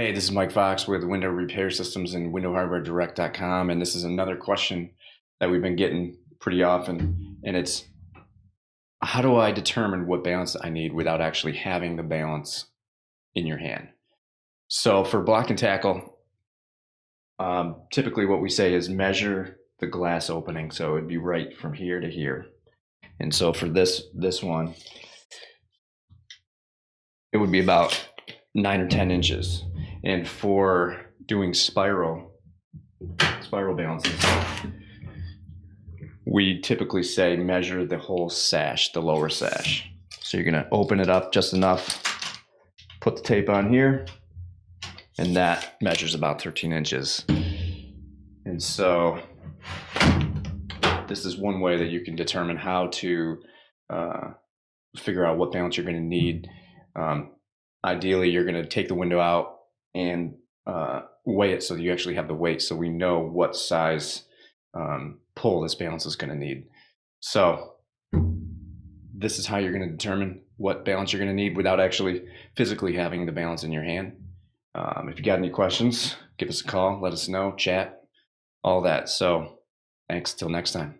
Hey, this is Mike Fox with Window Repair Systems and WindowHardwareDirect.com, and this is another question that we've been getting pretty often, and it's how do I determine what balance I need without actually having the balance in your hand? So for block and tackle, typically what we say is measure the glass opening, so it'd be right from here to here. And so for this one, it would be about 9 or 10 inches. And for doing spiral balances, we typically say measure the whole sash, the lower sash. So you're gonna open it up just enough, put the tape on here, and that measures about 13 inches. And so this is one way that you can determine how to figure out what balance you're gonna need. Ideally, you're going to take the window out and weigh it so that you actually have the weight, so we know what size pull this balance is going to need. So this is how you're going to determine what balance you're going to need without actually physically having the balance in your hand. If you got any questions, give us a call, let us know, chat, all that. So thanks, till next time.